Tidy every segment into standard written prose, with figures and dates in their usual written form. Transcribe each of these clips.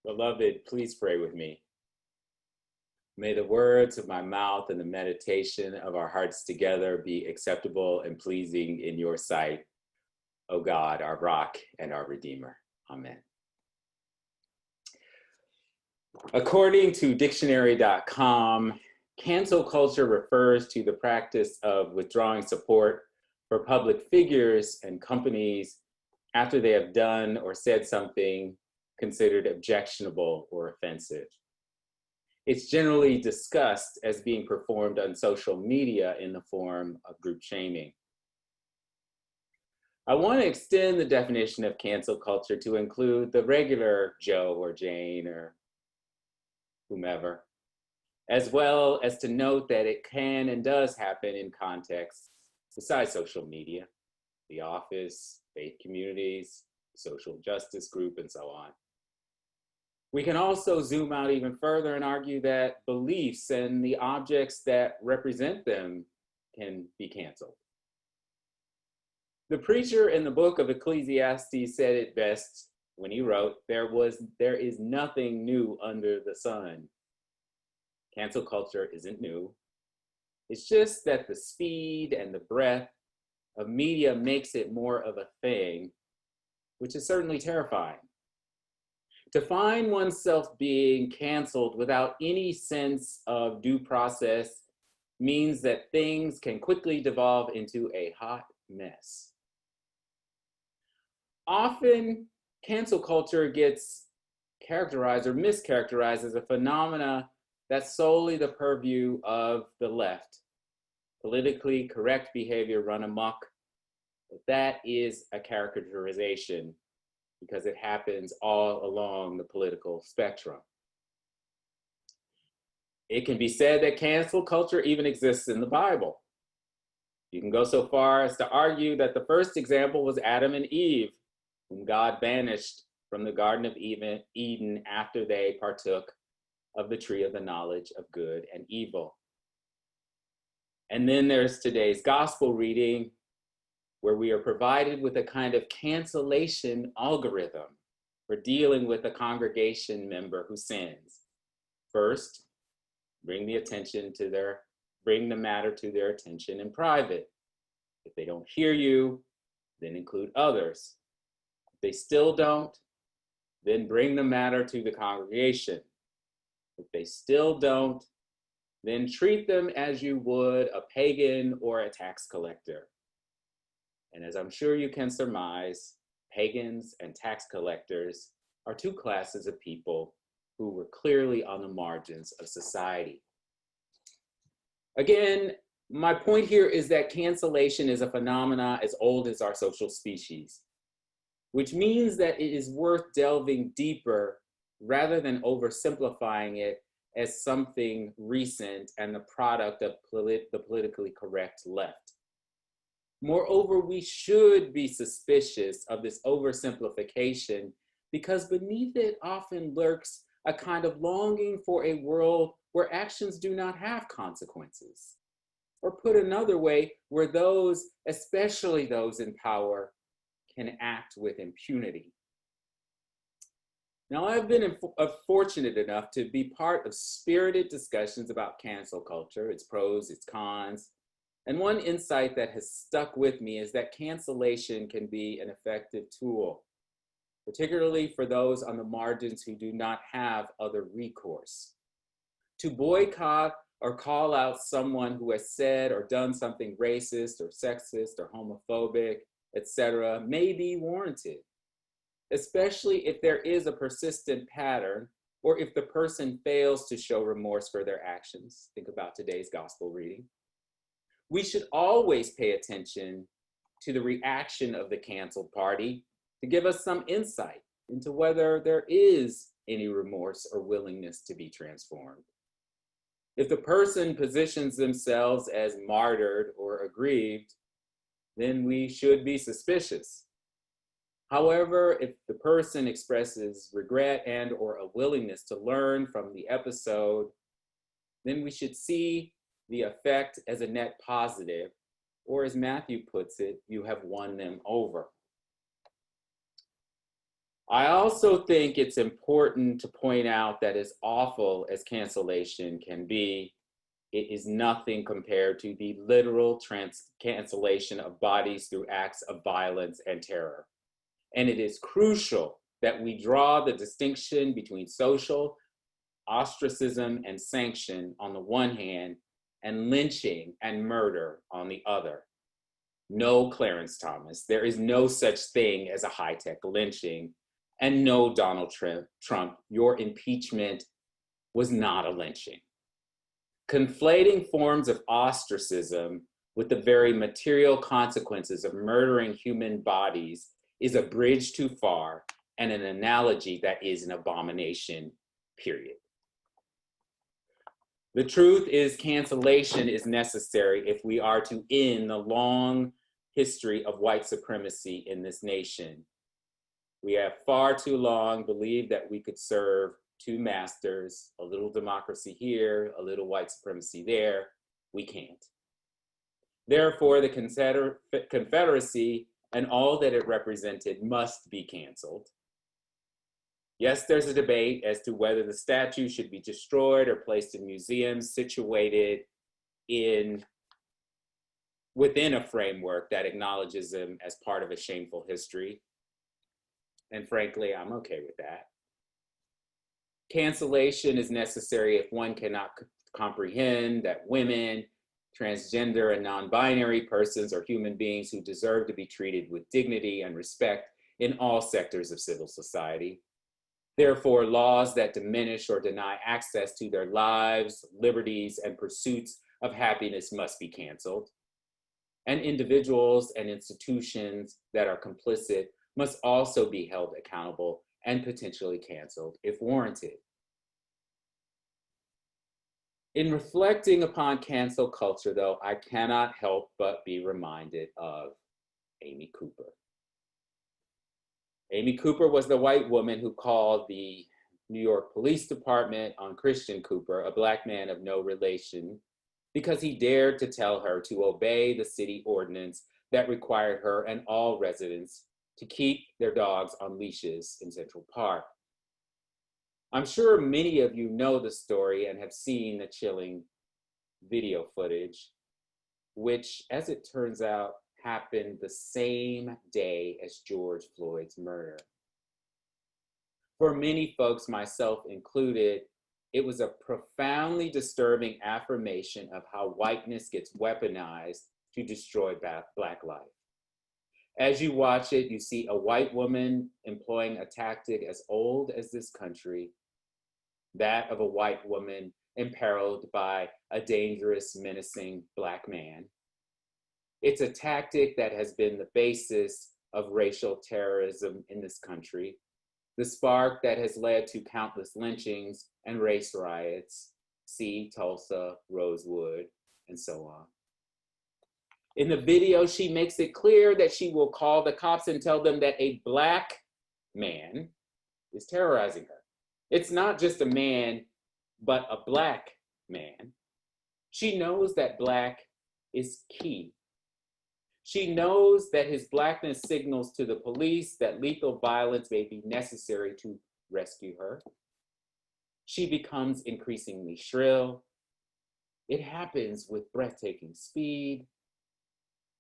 Beloved, please pray with me. May the words of my mouth and the meditation of our hearts together be acceptable and pleasing in your sight, O God, our rock and our redeemer. Amen. According to dictionary.com, cancel culture refers to the practice of withdrawing support for public figures and companies after they have done or said something considered objectionable or offensive. It's generally discussed as being performed on social media in the form of group shaming. I want to extend the definition of cancel culture to include the regular Joe or Jane or whomever, as well as to note that it can and does happen in contexts besides social media, the office, faith communities, social justice group, and so on. We can also zoom out even further and argue that beliefs and the objects that represent them can be canceled. The preacher in the book of Ecclesiastes said it best when he wrote, there is nothing new under the sun. Cancel culture isn't new. It's just that the speed and the breadth of media makes it more of a thing, which is certainly terrifying. To find oneself being canceled without any sense of due process means that things can quickly devolve into a hot mess. Often, cancel culture gets characterized or mischaracterized as a phenomena that's solely the purview of the left. Politically correct behavior run amok, but that is a characterization because it happens all along the political spectrum. It can be said that cancel culture even exists in the Bible. You can go so far as to argue that the first example was Adam and Eve, whom God banished from the Garden of Eden after they partook of the tree of the knowledge of good and evil. And then there's today's gospel reading, where we are provided with a kind of cancellation algorithm for dealing with a congregation member who sins. First, bring the matter to their attention in private. If they don't hear you, then include others. If they still don't, then bring the matter to the congregation. If they still don't, then treat them as you would a pagan or a tax collector. And as I'm sure you can surmise, pagans and tax collectors are two classes of people who were clearly on the margins of society. Again, my point here is that cancellation is a phenomena as old as our social species, which means that it is worth delving deeper rather than oversimplifying it as something recent and the product of the politically correct left. Moreover, we should be suspicious of this oversimplification because beneath it often lurks a kind of longing for a world where actions do not have consequences. Or put another way, where those, especially those in power, can act with impunity. Now, I've been fortunate enough to be part of spirited discussions about cancel culture, its pros, its cons. And one insight that has stuck with me is that cancellation can be an effective tool, particularly for those on the margins who do not have other recourse. To boycott or call out someone who has said or done something racist or sexist or homophobic, etc., may be warranted, especially if there is a persistent pattern or if the person fails to show remorse for their actions. Think about today's gospel reading. We should always pay attention to the reaction of the canceled party to give us some insight into whether there is any remorse or willingness to be transformed. If the person positions themselves as martyred or aggrieved, then we should be suspicious. However, if the person expresses regret and or a willingness to learn from the episode, then we should see the effect as a net positive, or as Matthew puts it, you have won them over. I also think it's important to point out that as awful as cancellation can be, it is nothing compared to the literal cancellation of bodies through acts of violence and terror. And it is crucial that we draw the distinction between social ostracism and sanction on the one hand, and lynching and murder on the other. No, Clarence Thomas, there is no such thing as a high-tech lynching. And no, Donald Trump, your impeachment was not a lynching. Conflating forms of ostracism with the very material consequences of murdering human bodies is a bridge too far and an analogy that is an abomination, period. The truth is, cancellation is necessary if we are to end the long history of white supremacy in this nation. We have far too long believed that we could serve two masters, a little democracy here, a little white supremacy there. We can't. Therefore, the Confederacy and all that it represented must be canceled. Yes, there's a debate as to whether the statue should be destroyed or placed in museums situated within a framework that acknowledges them as part of a shameful history. And frankly, I'm okay with that. Cancellation is necessary if one cannot comprehend that women, transgender, and non-binary persons are human beings who deserve to be treated with dignity and respect in all sectors of civil society. Therefore, laws that diminish or deny access to their lives, liberties, and pursuits of happiness must be canceled. And individuals and institutions that are complicit must also be held accountable and potentially canceled if warranted. In reflecting upon cancel culture, though, I cannot help but be reminded of Amy Cooper. Amy Cooper was the white woman who called the New York Police Department on Christian Cooper, a Black man of no relation, because he dared to tell her to obey the city ordinance that required her and all residents to keep their dogs on leashes in Central Park. I'm sure many of you know the story and have seen the chilling video footage, which, as it turns out, happened the same day as George Floyd's murder. For many folks, myself included, it was a profoundly disturbing affirmation of how whiteness gets weaponized to destroy Black life. As you watch it, you see a white woman employing a tactic as old as this country, that of a white woman imperiled by a dangerous, menacing Black man. It's a tactic that has been the basis of racial terrorism in this country, the spark that has led to countless lynchings and race riots, see Tulsa, Rosewood, and so on. In the video, she makes it clear that she will call the cops and tell them that a Black man is terrorizing her. It's not just a man, but a Black man. She knows that Black is key. She knows that his Blackness signals to the police that lethal violence may be necessary to rescue her. She becomes increasingly shrill. It happens with breathtaking speed.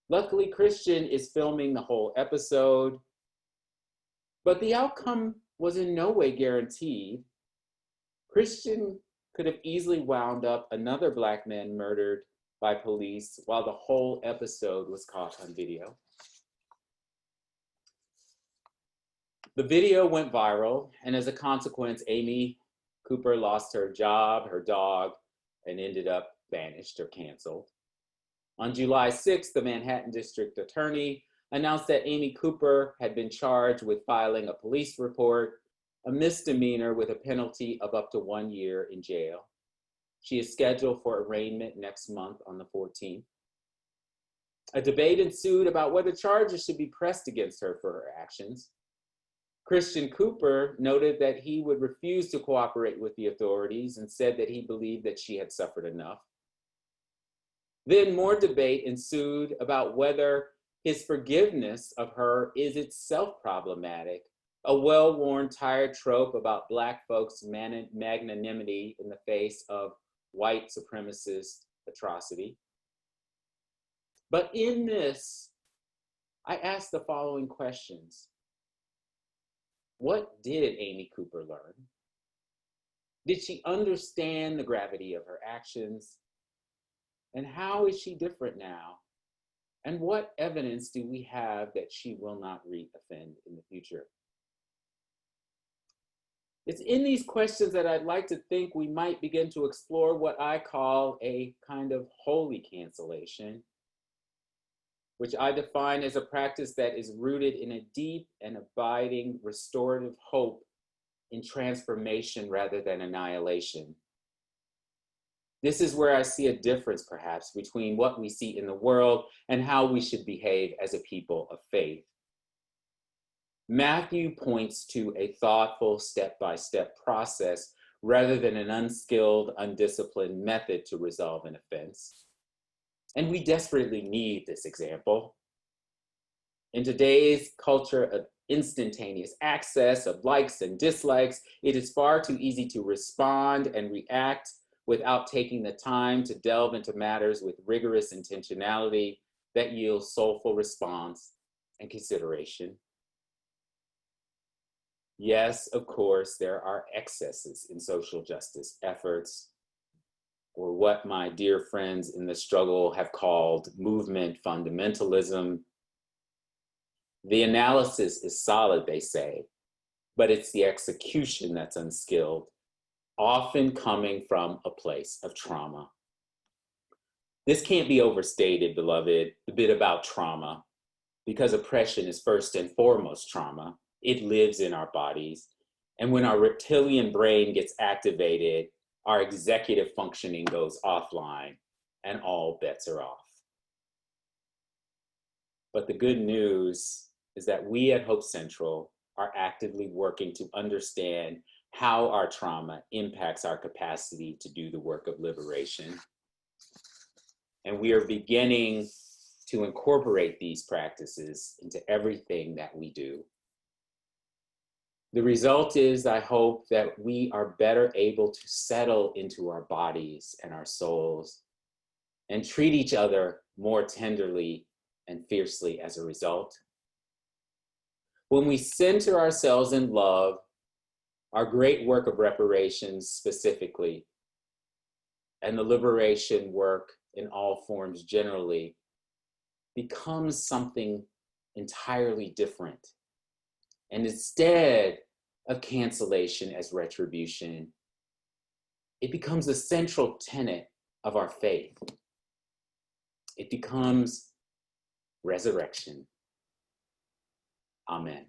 Luckily, Christian is filming the whole episode, but the outcome was in no way guaranteed. Christian could have easily wound up another Black man murdered by police while the whole episode was caught on video. The video went viral, and as a consequence, Amy Cooper lost her job, her dog, and ended up banished or canceled. On July 6th, the Manhattan District Attorney announced that Amy Cooper had been charged with filing a police report, a misdemeanor with a penalty of up to 1 year in jail. She is scheduled for arraignment next month on the 14th. A debate ensued about whether charges should be pressed against her for her actions. Christian Cooper noted that he would refuse to cooperate with the authorities and said that he believed that she had suffered enough. Then more debate ensued about whether his forgiveness of her is itself problematic a well-worn, tired trope about Black folks' magnanimity in the face of white supremacist atrocity. But in this, I ask the following questions. What did Amy Cooper learn? Did she understand the gravity of her actions? And how is she different now? And what evidence do we have that she will not re-offend in the future? It's in these questions that I'd like to think we might begin to explore what I call a kind of holy cancellation, which I define as a practice that is rooted in a deep and abiding restorative hope in transformation rather than annihilation. This is where I see a difference, perhaps, between what we see in the world and how we should behave as a people of faith. Matthew points to a thoughtful step-by-step process rather than an unskilled, undisciplined method to resolve an offense. And we desperately need this example. In today's culture of instantaneous access, of likes and dislikes, it is far too easy to respond and react without taking the time to delve into matters with rigorous intentionality that yields soulful response and consideration. Yes, of course, there are excesses in social justice efforts, or what my dear friends in the struggle have called movement fundamentalism. The analysis is solid, they say, but it's the execution that's unskilled, often coming from a place of trauma. This can't be overstated, beloved, the bit about trauma, because oppression is first and foremost trauma. It lives in our bodies. And when our reptilian brain gets activated, our executive functioning goes offline and all bets are off. But the good news is that we at Hope Central are actively working to understand how our trauma impacts our capacity to do the work of liberation. And we are beginning to incorporate these practices into everything that we do. The result is, I hope, that we are better able to settle into our bodies and our souls and treat each other more tenderly and fiercely as a result. When we center ourselves in love, our great work of reparations specifically, and the liberation work in all forms generally, becomes something entirely different. And instead of cancellation as retribution, it becomes a central tenet of our faith. It becomes resurrection. Amen.